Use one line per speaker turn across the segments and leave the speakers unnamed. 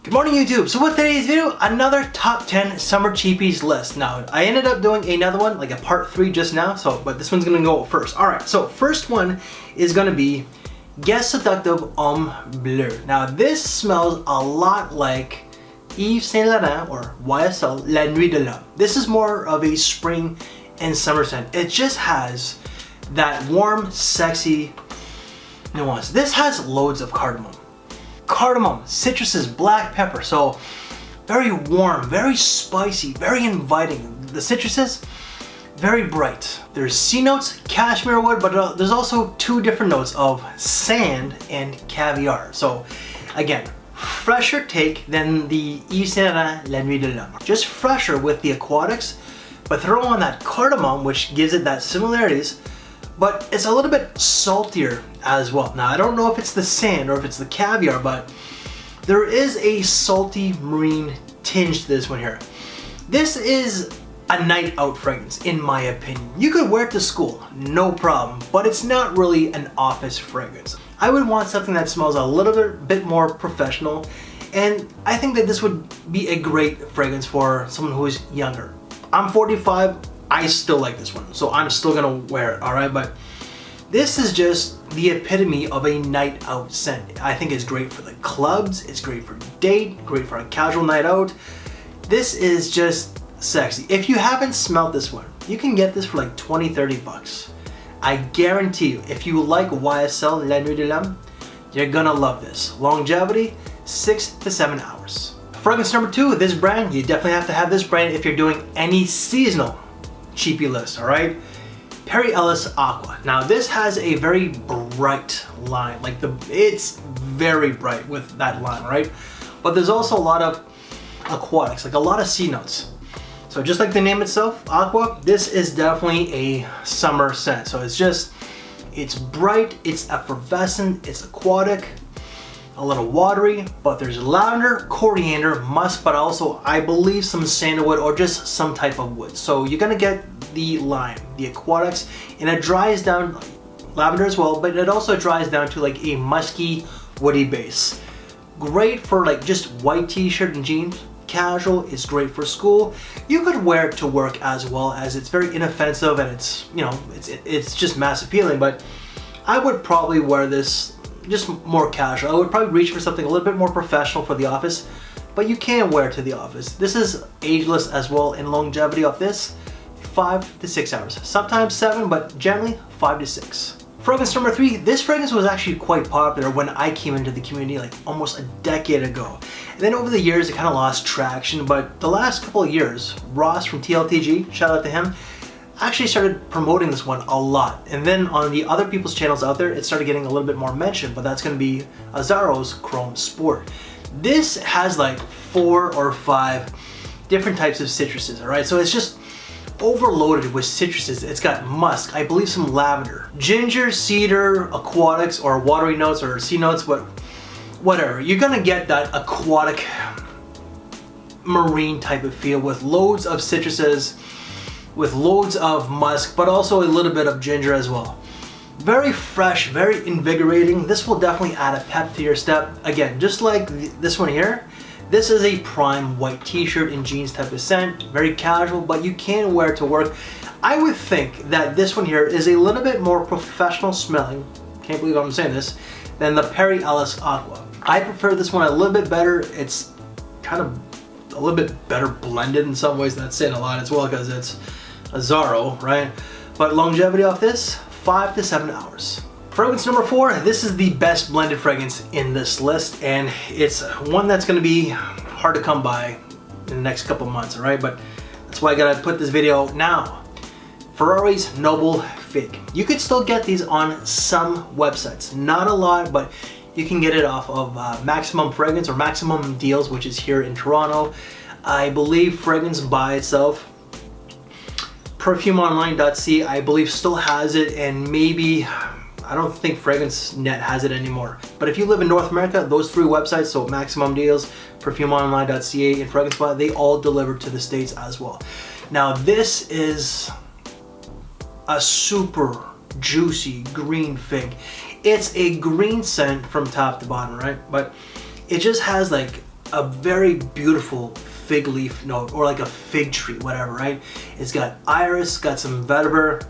Good morning YouTube. So with today's video, another top 10 summer cheapies list. Now, I ended up doing another one, like a part 3 just now, but this one's gonna go first. Alright, so first one is gonna be Guess Seductive Homme Bleu. Now this smells a lot like Yves Saint Laurent or YSL La Nuit de l'Homme. This is more of a spring and summer scent. It just has that warm, sexy nuance. This has loads of cardamom, citruses, black pepper, so very warm, very spicy, very inviting. The citruses, very bright. There's C notes, cashmere wood, but there's also two different notes of sand and caviar. So again, fresher take than the Yves Saint Laurent La Nuit de l'Homme. Just fresher with the aquatics, but throw on that cardamom, which gives it that similarities, but it's a little bit saltier as well. Now, I don't know if it's the sand or if it's the caviar, but there is a salty marine tinge to this one here. This is a night out fragrance, in my opinion. You could wear it to school, no problem, but it's not really an office fragrance. I would want something that smells a little bit more professional, and I think that this would be a great fragrance for someone who is younger. I'm 45, I still like this one, so I'm still gonna wear it, alright? But this is just the epitome of a night out scent. I think it's great for the clubs, it's great for date, great for a casual night out. This is just sexy. If you haven't smelled this one, you can get this for like 20-30 bucks. I guarantee you, if you like YSL La Nuit de l'Homme, you're gonna love this. Longevity, 6 to 7 hours. Fragrance number 2, this brand, you definitely have to have this brand if you're doing any seasonal cheapie list, alright? Perry Ellis Aqua. Now this has a very bright line, like it's very bright with that line, right? But there's also a lot of aquatics, like a lot of C notes. So just like the name itself, Aqua, this is definitely a summer scent. So it's bright, it's effervescent, it's aquatic, a little watery, but there's lavender, coriander, musk, but also I believe some sandalwood or just some type of wood. So you're gonna get the lime, the aquatics, and it dries down, lavender as well, but it also dries down to like a musky, woody base. Great for like just white t-shirt and jeans. Casual, is great for school. You could wear it to work as well, as it's very inoffensive and it's, you know, it's just mass appealing, but I would probably wear this just more casual. I would probably reach for something a little bit more professional for the office, but you can wear it to the office. This is ageless as well, in longevity of this, 5 to 6 hours. Sometimes 7, but generally 5 to 6. Fragrance number 3, this fragrance was actually quite popular when I came into the community like almost a decade ago. And then over the years it kind of lost traction, but the last couple of years, Ross from TLTG, shout out to him, actually started promoting this one a lot. And then on the other people's channels out there, it started getting a little bit more mention, but that's gonna be AZZARO's Chrome Sport. This has like 4 or 5 different types of citruses, all right? So it's just overloaded with citruses. It's got musk, I believe some lavender, ginger, cedar, aquatics, or watery notes, or sea notes, but whatever. You're gonna get that aquatic marine type of feel with loads of citruses, with loads of musk, but also a little bit of ginger as well. Very fresh, very invigorating. This will definitely add a pep to your step. Again, just like this one here, this is a prime white t-shirt and jeans type of scent, very casual, but you can wear it to work. I would think that this one here is a little bit more professional smelling, can't believe I'm saying this, than the Perry Ellis Aqua. I prefer this one a little bit better. It's kind of a little bit better blended in some ways. That's saying a lot as well because it's AZZARO, right? But longevity off this, 5 to 7 hours. Fragrance number 4, this is the best blended fragrance in this list, and it's one that's gonna be hard to come by in the next couple months, all right? But that's why I gotta put this video now. Ferrari's Noble Fig. You could still get these on some websites, not a lot, but you can get it off of Maximum Fragrance or Maximum Deals, which is here in Toronto. I believe Fragrance by itself, perfumeonline.ca, I believe still has it, and maybe, I don't think Fragrance Net has it anymore. But if you live in North America, those 3 websites, so Maximum Deals, perfumeonline.ca, and Fragrance By, they all deliver to the States as well. Now this is a super juicy green fig. It's a green scent from top to bottom, right? But it just has like a very beautiful fig leaf note, or like a fig tree, whatever, right? It's got iris, got some vetiver,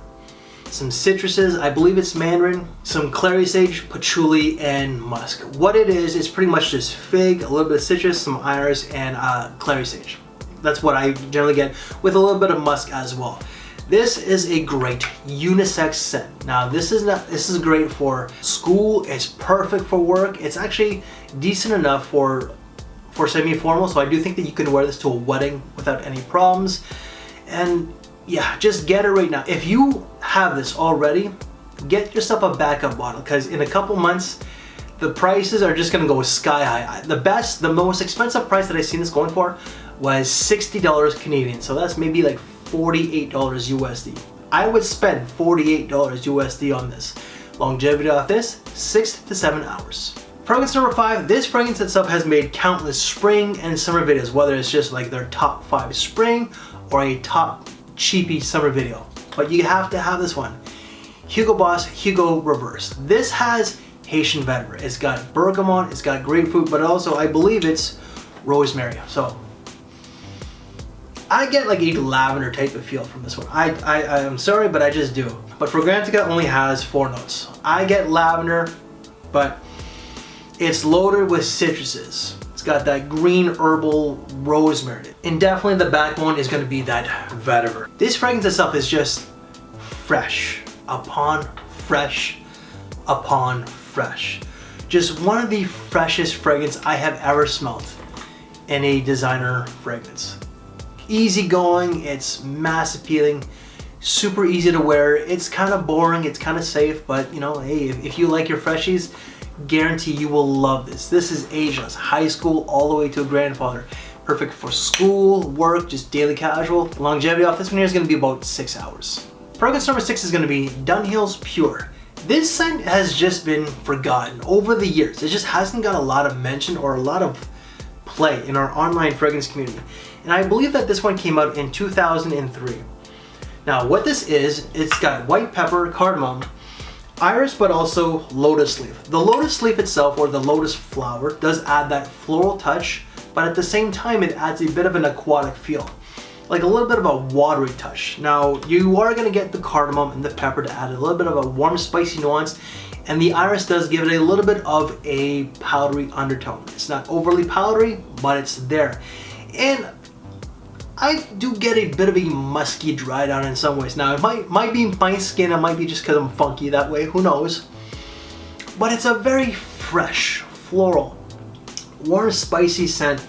some citruses, I believe it's mandarin, some clary sage, patchouli, and musk. What it is pretty much just fig, a little bit of citrus, some iris, and clary sage. That's what I generally get, with a little bit of musk as well. This is a great unisex scent. Now this is great for school, it's perfect for work, it's actually decent enough for semi-formal, so I do think that you can wear this to a wedding without any problems. And yeah, just get it right now. If you have this already, get yourself a backup bottle, because in a couple months, the prices are just gonna go sky high. The most expensive price that I've seen this going for was $60 Canadian, so that's maybe like $48 USD. I would spend $48 USD on this. Longevity off this, 6 to 7 hours. Fragrance number 5, this fragrance itself has made countless spring and summer videos, whether it's just like their top 5 spring or a top cheapy summer video. But you have to have this one. Hugo Boss Hugo Reverse. This has Haitian vetiver. It's got bergamot, it's got grapefruit, but also I believe it's rosemary. So I get like a lavender type of feel from this one. I'm sorry, but I just do. But Fragrantica only has 4 notes. I get lavender, but it's loaded with citruses. It's got that green herbal rosemary. And definitely the backbone is gonna be that vetiver. This fragrance itself is just fresh upon fresh upon fresh. Just one of the freshest fragrances I have ever smelled in a designer fragrance. Easy going, it's mass appealing, super easy to wear. It's kind of boring, it's kind of safe, but you know, hey, if you like your freshies, guarantee you will love this. This is ageless, high school all the way to a grandfather. Perfect for school, work, just daily casual. The longevity off this one here is gonna be about 6 hours. Fragrance number 6 is gonna be Dunhill's Pure. This scent has just been forgotten over the years. It just hasn't got a lot of mention or a lot of play in our online fragrance community. And I believe that this one came out in 2003. Now what this is, it's got white pepper, cardamom, iris, but also lotus leaf. The lotus leaf itself, or the lotus flower, does add that floral touch, but at the same time it adds a bit of an aquatic feel, like a little bit of a watery touch. Now you are going to get the cardamom and the pepper to add a little bit of a warm spicy nuance, and the iris does give it a little bit of a powdery undertone. It's not overly powdery, but it's there. And I do get a bit of a musky dry down in some ways. Now it might be my skin, it might be just because I'm funky that way, who knows. But it's a very fresh, floral, warm, spicy scent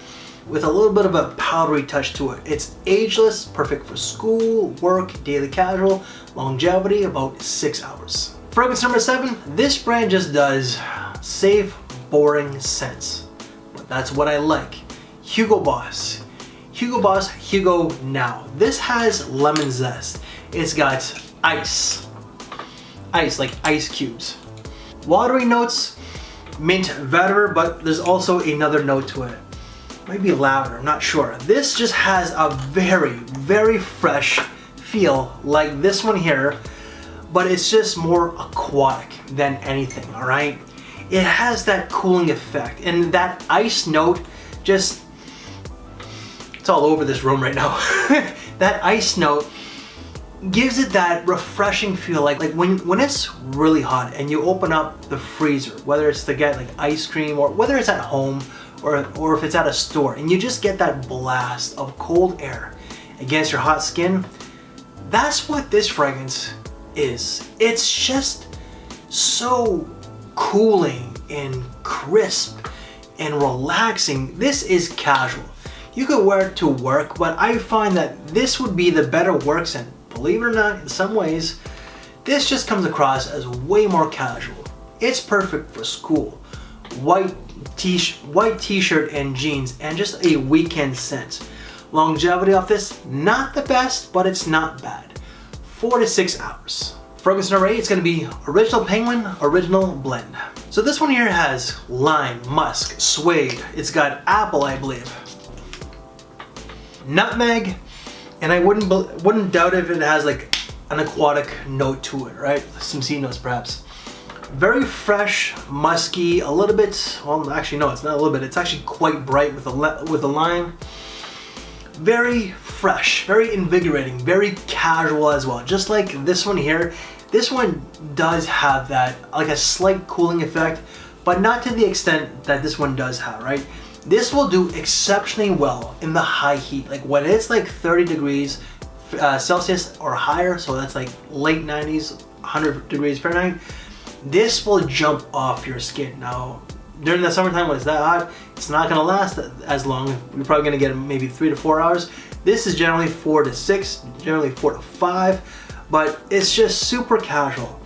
with a little bit of a powdery touch to it. It's ageless, perfect for school, work, daily casual, longevity about 6 hours. Fragrance number 7, this brand just does safe, boring scents. But that's what I like. Hugo Boss. Hugo Boss Hugo Now. This has lemon zest. It's got ice like ice cubes. Watery notes, mint vetiver, but there's also another note to it. Might be lavender, I'm not sure. This just has a very, very fresh feel like this one here, but it's just more aquatic than anything, all right? It has that cooling effect, and that ice note just, it's all over this room right now. That ice note gives it that refreshing feel, like when it's really hot and you open up the freezer, whether it's to get like ice cream or whether it's at home or if it's at a store, and you just get that blast of cold air against your hot skin. That's what this fragrance is. It's just so cooling and crisp and relaxing. This is casual. You could wear it to work, but I find that this would be the better work scent. Believe it or not, in some ways, this just comes across as way more casual. It's perfect for school, white t-shirt and jeans, and just a weekend scent. Longevity off this, not the best, but it's not bad. 4 to 6 hours. Fragrance number 8 is going to be Original Penguin Original Blend. So this one here has lime, musk, suede. It's got apple, I believe, nutmeg, and I wouldn't doubt if it has like an aquatic note to it, right? Some sea notes perhaps. Very fresh, musky, a little bit, well actually no, it's not a little bit, it's actually quite bright with the lime. Very fresh, very invigorating, very casual as well. Just like this one here, this one does have that, like a slight cooling effect, but not to the extent that this one does have, right? This will do exceptionally well in the high heat, like when it's like 30 degrees Celsius or higher, so that's like late 90s, 100 degrees Fahrenheit. This will jump off your skin. Now, during the summertime when it's that hot, it's not gonna last as long. You're probably gonna get maybe 3 to 4 hours. This is generally 4 to 6, generally 4 to 5, but it's just super casual.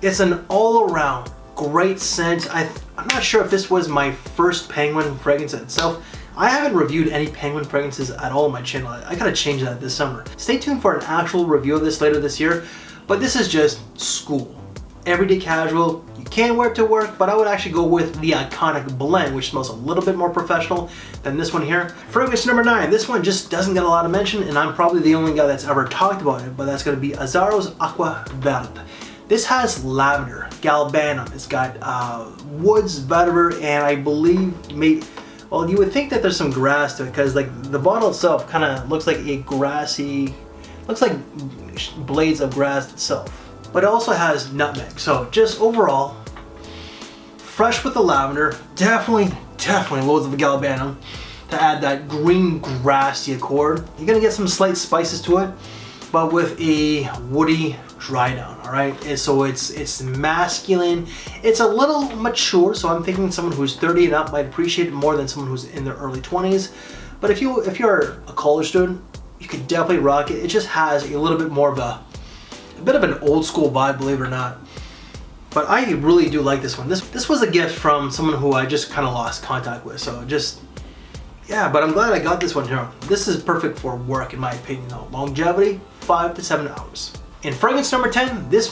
It's an all-around great scent. I'm not sure if this was my first penguin fragrance itself. I haven't reviewed any penguin fragrances at all on my channel. I gotta change that this summer. Stay tuned for an actual review of this later this year, but this is just school. Everyday casual, you can wear it to work, but I would actually go with the iconic blend, which smells a little bit more professional than this one here. Fragrance number 9, this one just doesn't get a lot of mention, and I'm probably the only guy that's ever talked about it, but that's gonna be AZZARO's AQUA Verde. This has lavender, galbanum, it's got woods, vetiver, and I believe well, you would think that there's some grass to it, because like the bottle itself kind of looks like a grassy, looks like blades of grass itself. But it also has nutmeg. So just overall, fresh with the lavender, definitely loads of galbanum to add that green grassy accord. You're gonna get some slight spices to it, but with a woody dry down, all right? So it's masculine. It's a little mature, so I'm thinking someone who's 30 and up might appreciate it more than someone who's in their early 20s. But if you're a college student, you could definitely rock it. It just has a little bit more of a bit of an old school vibe, believe it or not. But I really do like this one. This was a gift from someone who I just kind of lost contact with, so just, yeah, but I'm glad I got this one here. This is perfect for work in my opinion though. Longevity, 5 to 7 hours. In fragrance number 10, this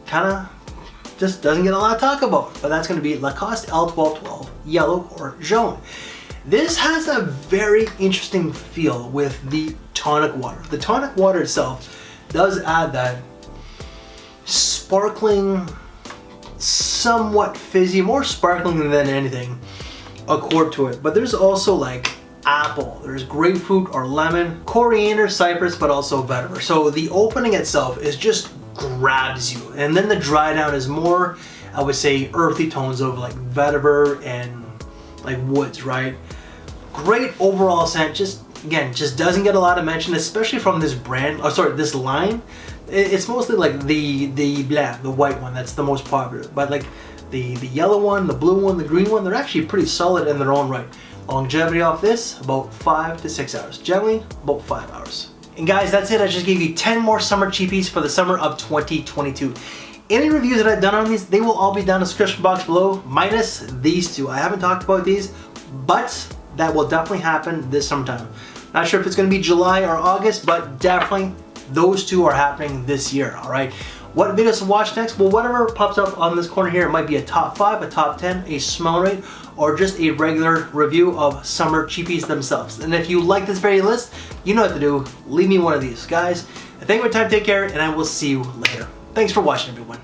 kind of just doesn't get a lot of talk about, but that's gonna be Lacoste L1212 Yellow or Jaune. This has a very interesting feel with the tonic water. The tonic water itself does add that sparkling, somewhat fizzy, more sparkling than anything, accord to it. But there's also like apple, there's grapefruit or lemon, coriander, cypress, but also vetiver. So the opening itself is just grabs you. And then the dry down is more, I would say, earthy tones of like vetiver and like woods, right? Great overall scent. Just again, just doesn't get a lot of mention, especially from this brand, oh sorry, this line. It's mostly like the white one that's the most popular, but like the yellow one, the blue one, the green one, they're actually pretty solid in their own right. Longevity off this, about 5 to 6 hours. Generally, about 5 hours. And guys, that's it. I just gave you 10 more summer cheapies for the summer of 2022. Any reviews that I've done on these, they will all be down in the description box below, minus these two. I haven't talked about these, but that will definitely happen this summertime. Not sure if it's gonna be July or August, but definitely those two are happening this year, all right? What videos to watch next? Well, whatever pops up on this corner here, it might be a top 5, a top 10, a smell rate, or just a regular review of summer cheapies themselves. And if you like this very list, you know what to do. Leave me one of these. Guys, thank you for your time, take care, and I will see you later. Thanks for watching, everyone.